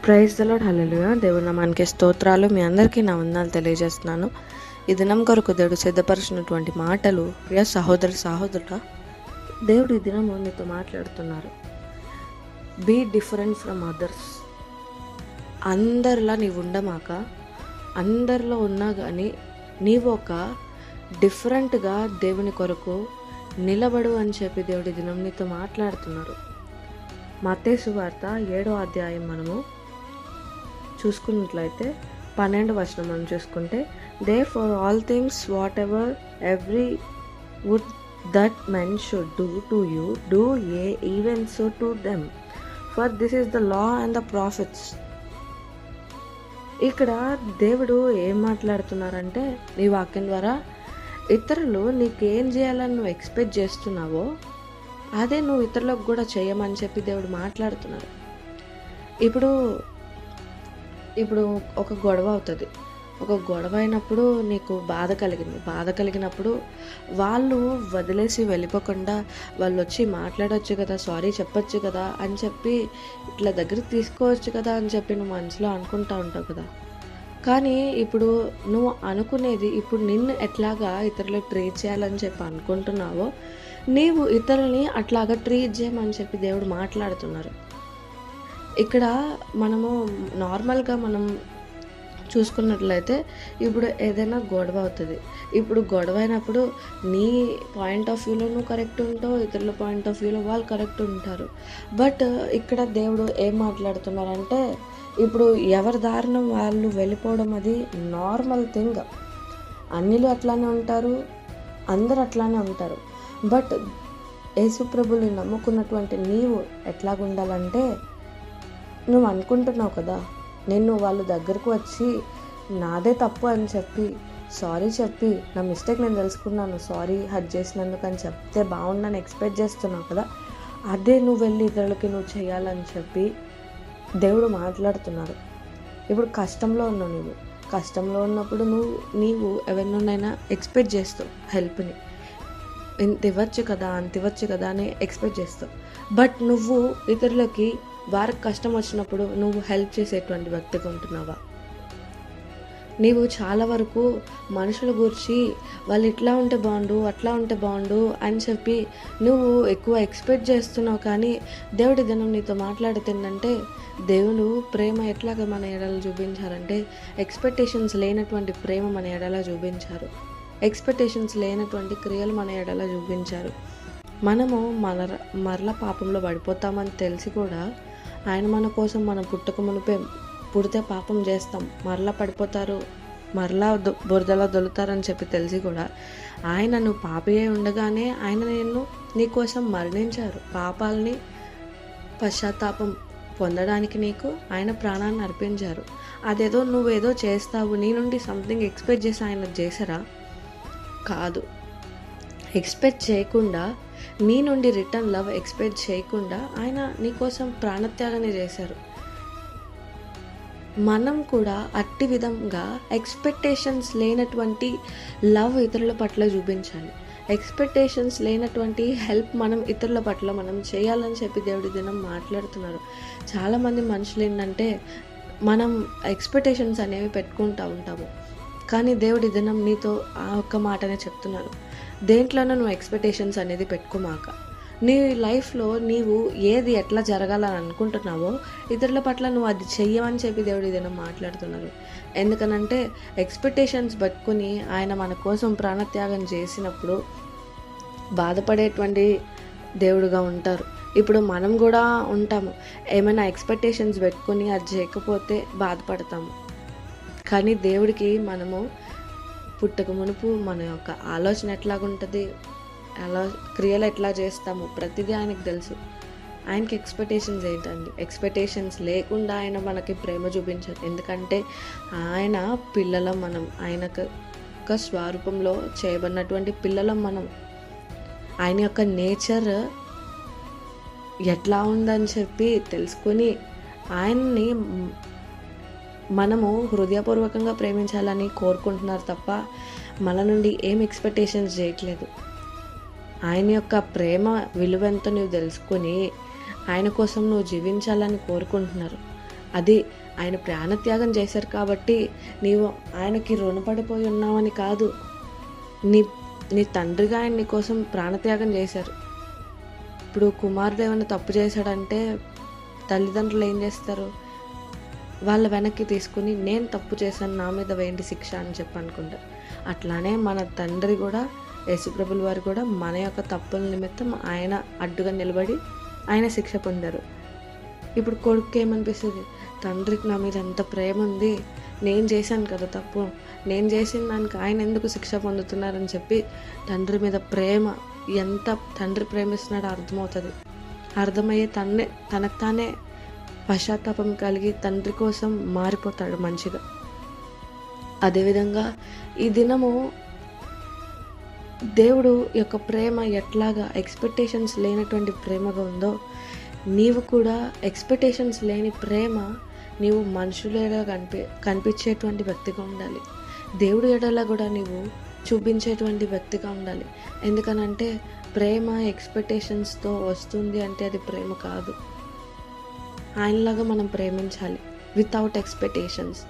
Praise the lord. హల్లెలూయా. దేవుని నామానికి స్తోత్రాలు. మీ అందరికీ నా వందనాలు తెలియజేస్తున్నాను. ఈ దినం కొరకు దేవుడు సిద్ధపరిచినటువంటి మాటలు, ప్రియ సహోదరుడా, దేవుడు ఈ దినము నీతో మాట్లాడుతున్నారు. Be different from others. అందరిలా నీవు ఉండమాక, అందరిలో ఉన్నా కానీ నీవు ఒక డిఫరెంట్గా దేవుని కొరకు నిలబడు అని చెప్పి దేవుడి దినం నీతో మాట్లాడుతున్నారు. మత్తయి సువార్త 7వ అధ్యాయం మనము చూసుకున్నట్లయితే 12వ వచనం మనం చూసుకుంటే, they for all things whatever every would that men should do to you do a even so to them, for this is the law and the prophets. ఇక్కడ దేవుడు ఏం మాట్లాడుతున్నారంటే, నీ వాక్యం ద్వారా ఇతరులు నీకేం చేయాలని నువ్వు ఎక్స్పెక్ట్ చేస్తున్నావో అదే నువ్వు ఇతరులకు కూడా చేయమని చెప్పి దేవుడు మాట్లాడుతున్నారు. ఇప్పుడు ఒక గొడవ అవుతుంది. ఒక గొడవ అయినప్పుడు నీకు బాధ కలిగినప్పుడు వాళ్ళు వదిలేసి వెళ్ళిపోకుండా వాళ్ళు వచ్చి మాట్లాడవచ్చు కదా, సారీ చెప్పచ్చు కదా అని చెప్పి, ఇట్లా దగ్గరికి తీసుకోవచ్చు కదా అని చెప్పి నువ్వు మనసులో అనుకుంటా ఉంటావు కదా. కానీ ఇప్పుడు నువ్వు అనుకునేది, ఇప్పుడు నిన్ను ఎట్లాగా ఇతరులకు ట్రీట్ చేయాలని చెప్పి అనుకుంటున్నావో నీవు ఇతరులని అట్లాగా ట్రీట్ చేయమని చెప్పి దేవుడు మాట్లాడుతున్నారు. ఇక్కడ మనము నార్మల్గా మనం చూసుకున్నట్లయితే ఇప్పుడు ఏదైనా గొడవ అవుతుంది. ఇప్పుడు గొడవ అయినప్పుడు నీ పాయింట్ ఆఫ్ వ్యూలో నువ్వు కరెక్ట్ ఉంటావు, ఇతరుల పాయింట్ ఆఫ్ వ్యూలో వాళ్ళు కరెక్ట్ ఉంటారు. బట్ ఇక్కడ దేవుడు ఏం మాట్లాడుతున్నారంటే, ఇప్పుడు ఎవరి దారిన వాళ్ళు వెళ్ళిపోవడం అది నార్మల్ థింగ్. అన్నిలు అట్లానే ఉంటారు, అందరూ అట్లానే ఉంటారు. బట్ యేసుప్రభుని నమ్ముకున్నటువంటి నీవు ఎట్లాగుండాలంటే, నువ్వు అనుకుంటున్నావు కదా, నేను వాళ్ళ దగ్గరకు వచ్చి నాదే తప్పు అని చెప్పి సారీ చెప్పి, నా మిస్టేక్ నేను తెలుసుకున్నాను, సారీ హర్ట్ చేసినందుకు అని చెప్తే బాగుండని ఎక్స్పెక్ట్ చేస్తున్నావు కదా, అదే నువ్వు వెళ్ళి ఇతరులకి నువ్వు చేయాలని చెప్పి దేవుడు మాట్లాడుతున్నారు. ఇప్పుడు కష్టంలో ఉన్నావు, నువ్వు కష్టంలో ఉన్నప్పుడు నీవు ఎవరినైనా ఎక్స్పెక్ట్ చేస్తావు హెల్ప్ని, ఇంత ఇవ్వచ్చు కదా అంత ఇవ్వచ్చు కదా అని ఎక్స్పెక్ట్ చేస్తావు. బట్ నువ్వు ఇతరులకి వారికి కష్టం వచ్చినప్పుడు నువ్వు హెల్ప్ చేసేటువంటి వ్యక్తిగా ఉంటున్నావా? నీవు చాలా వరకు మనుషుల గురించి వాళ్ళు ఇట్లా ఉంటే బాగుండు, అట్లా ఉంటే బాగుండు అని చెప్పి నువ్వు ఎక్కువ ఎక్స్పెక్ట్ చేస్తున్నావు. కానీ దేవుడి దినం నీతో మాట్లాడుతుందంటే, దేవుడు ప్రేమ ఎట్లాగా మన ఎడల చూపించారంటే, ఎక్స్పెక్టేషన్స్ లేనటువంటి ప్రేమ మన ఎడల చూపించారు, ఎక్స్పెక్టేషన్స్ లేనటువంటి క్రియలు మన ఎడల చూపించారు. మనము మరల పాపంలో పడిపోతామని తెలిసి కూడా ఆయన మన కోసం మనం పుడితే పాపం చేస్తాం, మరలా పడిపోతారు, మరలా బురదలో దొలుతారని చెప్పి తెలిసి కూడా ఆయన నువ్వు పాపియే ఉండగానే ఆయన నీ కోసం మరణించారు. పాపాలని పశ్చాత్తాపం పొందడానికి నీకు ఆయన ప్రాణాన్ని అర్పించారు. అదేదో నువ్వేదో చేస్తావు, నీ నుండి సంథింగ్ ఎక్స్పెక్ట్ చేసి ఆయన చేశారా? కాదు. ఎక్స్పెక్ట్ చేయకుండా, నీ నుండి రిటర్న్ లవ్ ఎక్స్పెక్ట్ చేయకుండా ఆయన నీకోసం ప్రాణత్యాగాన్ని చేశారు. మనం కూడా అట్టి విధంగా ఎక్స్పెక్టేషన్స్ లేనటువంటి లవ్ ఇతరుల పట్ల చూపించాలి. ఎక్స్పెక్టేషన్స్ లేనటువంటి హెల్ప్ మనం ఇతరుల పట్ల మనం చేయాలని చెప్పి దేవుడి దినం మాట్లాడుతున్నారు. చాలామంది మనుషులు ఏంటంటే, మనం ఎక్స్పెక్టేషన్స్ అనేవి పెట్టుకుంటూ ఉంటాము. కానీ దేవుడి దినం నీతో ఆ ఒక్క మాటనే చెప్తున్నారు, దేంట్లోనూ నువ్వు ఎక్స్పెక్టేషన్స్ అనేది పెట్టుకోమాక. నీ లైఫ్లో నీవు ఏది ఎట్లా జరగాలని అనుకుంటున్నావో ఇతరుల పట్ల నువ్వు అది చెయ్యమని చెప్పి దేవుడి దినం మాట్లాడుతున్నారు. ఎందుకనంటే ఎక్స్పెక్టేషన్స్ పెట్టుకుని ఆయన మన కోసం ప్రాణత్యాగం చేసినప్పుడు బాధపడేటువంటి దేవుడుగా ఉంటారు. ఇప్పుడు మనం కూడా ఉంటాము, ఏమైనా ఎక్స్పెక్టేషన్స్ పెట్టుకుని అది చేయకపోతే బాధపడతాము. కానీ దేవుడికి మనము పుట్టక మునుపు మన యొక్క ఆలోచన ఎట్లాగుంటుంది, క్రియలు ఎట్లా చేస్తాము ప్రతిదీ ఆయనకు తెలుసు. ఆయనకి ఎక్స్పెక్టేషన్స్ ఏంటండి? ఎక్స్పెక్టేషన్స్ లేకుండా ఆయన మనకి ప్రేమ చూపించారు. ఎందుకంటే ఆయన పిల్లలం, మనం ఆయన యొక్క స్వరూపంలో చేయబడినటువంటి పిల్లలం మనం. ఆయన యొక్క నేచర్ ఎట్లా ఉందని చెప్పి తెలుసుకొని ఆయన్ని మనము హృదయపూర్వకంగా ప్రేమించాలని కోరుకుంటున్నారు తప్ప మన నుండి ఏం ఎక్స్పెక్టేషన్స్ చేయట్లేదు. ఆయన యొక్క ప్రేమ విలువెంత నువ్వు తెలుసుకొని ఆయన కోసం నువ్వు జీవించాలని కోరుకుంటున్నారు. అది ఆయన ప్రాణత్యాగం చేశారు కాబట్టి నీవు ఆయనకి రుణపడిపోయి ఉన్నావని కాదు. నీ నీ తండ్రిగా ఆయన నీ కోసం ప్రాణత్యాగం చేశారు. ఇప్పుడు కుమారుడు ఏమైనా తప్పు చేశాడంటే తల్లిదండ్రులు ఏం చేస్తారు? వాళ్ళ వెనక్కి తీసుకుని నేను తప్పు చేశాను, నా మీద వేయండి శిక్ష అని చెప్పి అనుకుంటారు. అట్లానే మన తండ్రి కూడా, యేసుప్రభుల వారు కూడా మన యొక్క తప్పుల నిమిత్తం ఆయన అడ్డుగా నిలబడి ఆయన శిక్ష పొందారు. ఇప్పుడు కొడుకు ఏమనిపిస్తుంది? తండ్రికి నా మీద ఎంత ప్రేమ ఉంది, నేను చేశాను కదా తప్పు, నేను చేసిన దానికి ఆయన ఎందుకు శిక్ష పొందుతున్నారని చెప్పి తండ్రి మీద ప్రేమ, ఎంత తండ్రి ప్రేమిస్తున్నాడో అర్థమవుతుంది. అర్థమయ్యే తనకు తానే పశ్చాత్తాపం కలిగి తండ్రి కోసం మారిపోతాడు మంచిగా. అదేవిధంగా ఈ దినము దేవుడు యొక్క ప్రేమ ఎట్లాగా ఎక్స్పెక్టేషన్స్ లేనటువంటి ప్రేమగా ఉందో, నీవు కూడా ఎక్స్పెక్టేషన్స్ లేని ప్రేమ నీవు మనుషులేలా కనిపించేటువంటి వ్యక్తిగా ఉండాలి. దేవుడి ఎడలా కూడా నీవు చూపించేటువంటి వ్యక్తిగా ఉండాలి. ఎందుకనంటే ప్రేమ ఎక్స్పెక్టేషన్స్తో వస్తుంది అంటే అది ప్రేమ కాదు. ఆయనలాగా మనం ప్రేమించాలి వితౌట్ ఎక్స్పెక్టేషన్స్.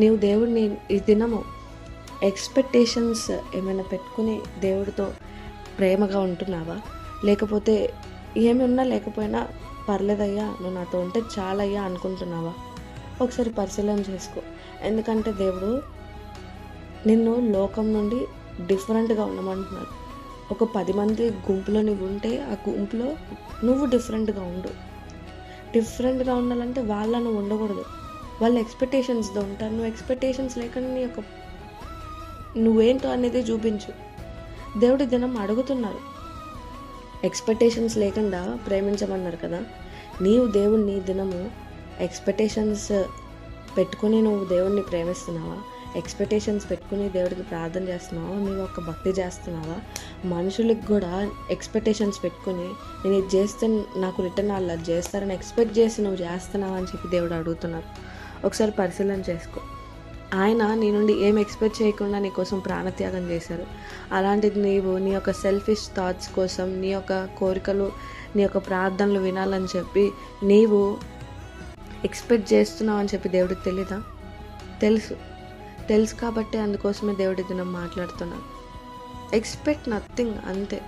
నీవు దేవుడిని ఈ దినము ఎక్స్పెక్టేషన్స్ ఏమైనా పెట్టుకుని దేవుడితో ప్రేమగా ఉంటున్నావా? లేకపోతే ఏమి ఉన్నా లేకపోయినా పర్లేదయ్యా, నువ్వు నాతో ఉంటే చాలయ్యా అనుకుంటున్నావా? ఒకసారి పరిశీలన చేసుకో. ఎందుకంటే దేవుడు నిన్ను లోకం నుండి డిఫరెంట్గా ఉండమంటున్నాడు. ఒక 10 మంది గుంపులో నువ్వు ఉంటే ఆ గుంపులో నువ్వు డిఫరెంట్గా ఉండు. డిఫరెంట్గా ఉండాలంటే వాళ్ళను ఉండకూడదు, వాళ్ళ ఎక్స్పెక్టేషన్స్తో ఉంటారు. నువ్వు ఎక్స్పెక్టేషన్స్ లేకుండా నువ్వేంటో అనేది చూపించు. దేవుడి దినం అడుగుతున్నారు, ఎక్స్పెక్టేషన్స్ లేకుండా ప్రేమించమన్నారు కదా. నీవు దేవుణ్ణి దినము ఎక్స్పెక్టేషన్స్ పెట్టుకుని నువ్వు దేవుణ్ణి ప్రేమిస్తున్నావా? ఎక్స్పెక్టేషన్స్ పెట్టుకుని దేవుడికి ప్రార్థన చేస్తున్నావా? నీవు ఒక భక్తి చేస్తున్నావా? మనుషులకు కూడా ఎక్స్పెక్టేషన్స్ పెట్టుకుని నేను ఇది చేస్తే నాకు రిటర్న్ వాళ్ళు అది చేస్తారని ఎక్స్పెక్ట్ చేసి నువ్వు చేస్తున్నావా అని చెప్పి దేవుడు అడుగుతున్నారు. ఒకసారి పరిశీలన చేసుకో. ఆయన నీ నుండి ఏం ఎక్స్పెక్ట్ చేయకుండా నీ కోసం ప్రాణత్యాగం చేశారు. అలాంటిది నీవు నీ యొక్క సెల్ఫిష్ థాట్స్ కోసం, నీ యొక్క కోరికలు, నీ యొక్క ప్రార్థనలు వినాలని చెప్పి నీవు ఎక్స్పెక్ట్ చేస్తున్నావు అని చెప్పి దేవుడికి తెలీదా? తెలుసు కాబట్టి అందుకోసమే దేవుడి దినం మాట్లాడుతున్నాను. ఎక్స్పెక్ట్ నథింగ్, అంతే.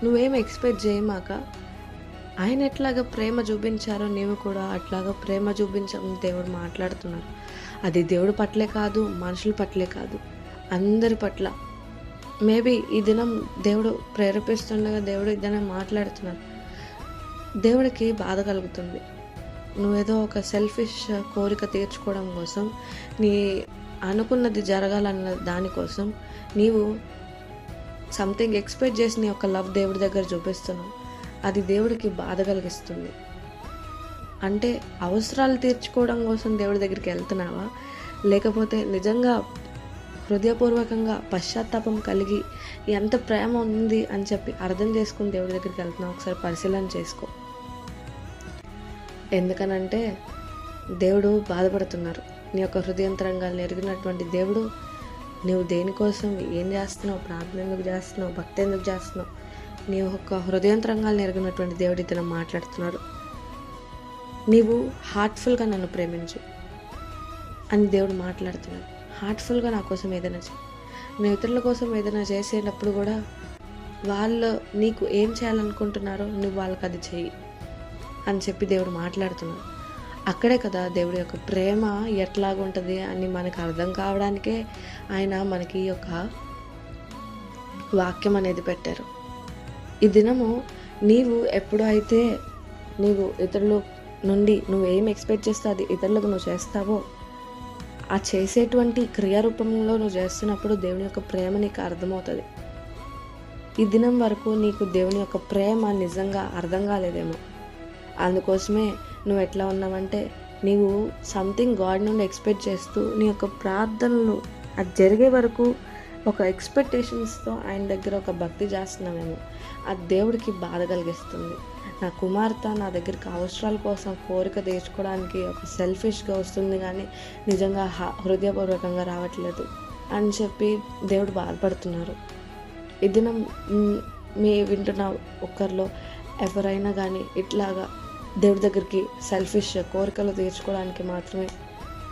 నువ్వేం ఎక్స్పెక్ట్ చేయమాక ఆయన ఎట్లాగా ప్రేమ చూపించారో నీవు కూడా అట్లాగా ప్రేమ చూపించమని దేవుడు మాట్లాడుతున్నారు. అది దేవుడి పట్లే కాదు, మనుషుల పట్లే కాదు, అందరి పట్ల. మేబీ ఈ దినం దేవుడు ప్రేరేపిస్తుండగా దేవుడు ఈ దినం మాట్లాడుతున్నారు. దేవుడికి బాధ కలుగుతుంది. నువ్వేదో ఒక సెల్ఫిష్ కోరిక తీర్చుకోవడం కోసం, నీ అనుకున్నది జరగాలన్న దానికోసం నీవు సంథింగ్ ఎక్స్పెక్ట్ చేసి నీ యొక్క లవ్ దేవుడి దగ్గర చూపిస్తున్నావు. అది దేవుడికి బాధ కలిగిస్తుంది. అంటే అవసరాలు తీర్చుకోవడం కోసం దేవుడి దగ్గరికి వెళ్తున్నావా? లేకపోతే నిజంగా హృదయపూర్వకంగా పశ్చాత్తాపం కలిగి ఎంత ప్రేమ ఉంది అని చెప్పి అర్థం చేసుకుని దేవుడి దగ్గరికి వెళ్తున్నావు? ఒకసారి పరిశీలన చేసుకో. ఎందుకనంటే దేవుడు బాధపడుతున్నారు. నీ యొక్క హృదయంతరంగాలను ఎరిగినటువంటి దేవుడు నువ్వు దేనికోసం ఏం చేస్తున్నావు, ప్రార్థన ఎందుకు చేస్తున్నావు, భక్తి ఎందుకు చేస్తున్నావు, నీ యొక్క హృదయంతరంగాలను ఎరిగినటువంటి దేవుడి ఇతను మాట్లాడుతున్నారు. నీవు హార్ట్ఫుల్గా నన్ను ప్రేమించు అని దేవుడు మాట్లాడుతున్నాడు. హార్ట్ఫుల్గా నా కోసం ఏదైనా చేయి. నువ్వు ఇతరుల కోసం ఏదైనా చేసేటప్పుడు కూడా వాళ్ళు నీకు ఏం చేయాలనుకుంటున్నారో నువ్వు వాళ్ళకి అది చెయ్యి అని చెప్పి దేవుడు మాట్లాడుతున్నాడు. అక్కడే కదా దేవుడి యొక్క ప్రేమ ఎట్లాగుంటుంది అని మనకు అర్థం కావడానికే ఆయన మనకి ఈ యొక్క వాక్యం అనేది పెట్టారు. ఈ దినము నీవు ఎప్పుడు అయితే నీవు ఇతరుల నుండి నువ్వు ఏం ఎక్స్పెక్ట్ చేస్తే అది ఇతరులకు నువ్వు చేస్తావో, ఆ చేసేటువంటి క్రియారూపంలో నువ్వు చేస్తున్నప్పుడు దేవుని యొక్క ప్రేమ నీకు అర్థమవుతుంది. ఈ దినం వరకు నీకు దేవుని యొక్క ప్రేమ నిజంగా అర్థం కాలేదేమో. అందుకోసమే నువ్వు ఎట్లా ఉన్నావంటే నీవు సంథింగ్ గాడ్ నుండి ఎక్స్పెక్ట్ చేస్తూ నీ యొక్క ప్రార్థనలు అది జరిగే వరకు ఒక ఎక్స్పెక్టేషన్స్తో ఆయన దగ్గర ఒక భక్తి చేస్తున్నామేమో. అది దేవుడికి బాధ కలిగిస్తుంది. నా కుమార్తె నా దగ్గరికి అవసరాల కోసం కోరిక తీర్చుకోవడానికి ఒక సెల్ఫిష్గా వస్తుంది, కానీ నిజంగా హృదయపూర్వకంగా రావట్లేదు అని చెప్పి దేవుడు బాధపడుతున్నారు. ఇది మీ వింటున్న ఒక్కరిలో ఎవరైనా కానీ ఇట్లాగా దేవుడి దగ్గరికి సెల్ఫిష్ కోరికలు తీర్చుకోవడానికి మాత్రమే,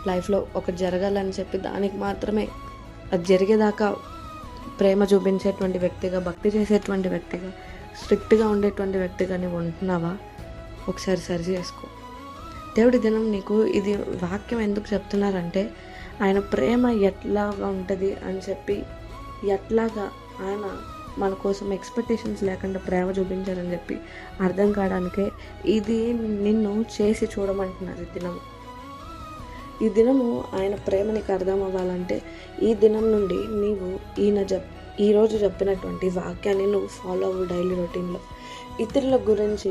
లైఫ్లో ఒకటి జరగాలని చెప్పి దానికి మాత్రమే, అది జరిగేదాకా ప్రేమ చూపించేటువంటి వ్యక్తిగా, భక్తి చేసేటువంటి వ్యక్తిగా, స్ట్రిక్ట్గా ఉండేటువంటి వ్యక్తిగా నువ్వు ఉంటున్నావా? ఒకసారి సరి చేసుకో. దేవుడి దినం నీకు ఇది వాక్యం ఎందుకు చెప్తున్నారంటే, ఆయన ప్రేమ ఎట్లాగా ఉంటుంది అని చెప్పి, ఎట్లాగా ఆయన మన కోసం ఎక్స్పెక్టేషన్స్ లేకుండా ప్రేమ చూపించారని చెప్పి అర్థం కావడానికే ఇది నిన్ను చేసి చూడమంటున్నారు ఈ దినము ఆయన ప్రేమ నీకు అర్థం అవ్వాలంటే ఈ దినం నుండి నీవు ఈరోజు చెప్పినటువంటి వాక్యాన్ని నువ్వు ఫాలో అవ్వు డైలీ రొటీన్లో. ఇతరుల గురించి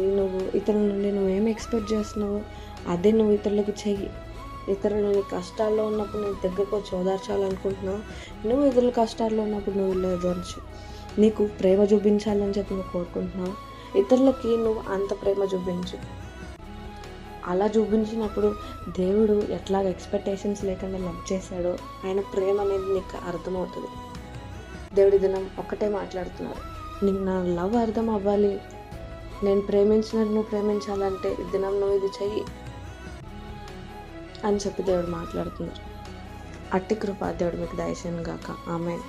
ఇతరుల నుండి నువ్వేమి ఎక్స్పెక్ట్ చేస్తున్నావు అదే నువ్వు ఇతరులకి చెయ్యి. ఇతరులు నీ కష్టాల్లో ఉన్నప్పుడు నీ దగ్గరకు వచ్చి ఓదార్చాలనుకుంటున్నావు, నువ్వు ఇతరుల కష్టాల్లో ఉన్నప్పుడు నువ్వు ఇల్లు ఓదార్చు. నీకు ప్రేమ చూపించాలని చెప్పి నువ్వు కోరుకుంటున్నావు, ఇతరులకి నువ్వు అంత ప్రేమ చూపించు. అలా చూపించినప్పుడు దేవుడు ఎట్లాగ ఎక్స్పెక్టేషన్స్ లేకుండా లవ్ చేశాడో ఆయన ప్రేమ అనేది నీకు అర్థమవుతుంది. దేవుడి దినం ఒక్కటే మాట్లాడుతున్నారు, నీకు నా లవ్ అర్థం అవ్వాలి, నేను ప్రేమించినట్టు నువ్వు ప్రేమించాలంటే ఈ దినం నువ్వు ఇది చెయ్యి అని చెప్పి దేవుడు మాట్లాడుతున్నారు. అట్టి కృప దేవుడు మీకు దయచేయను గాక. ఆమేన్.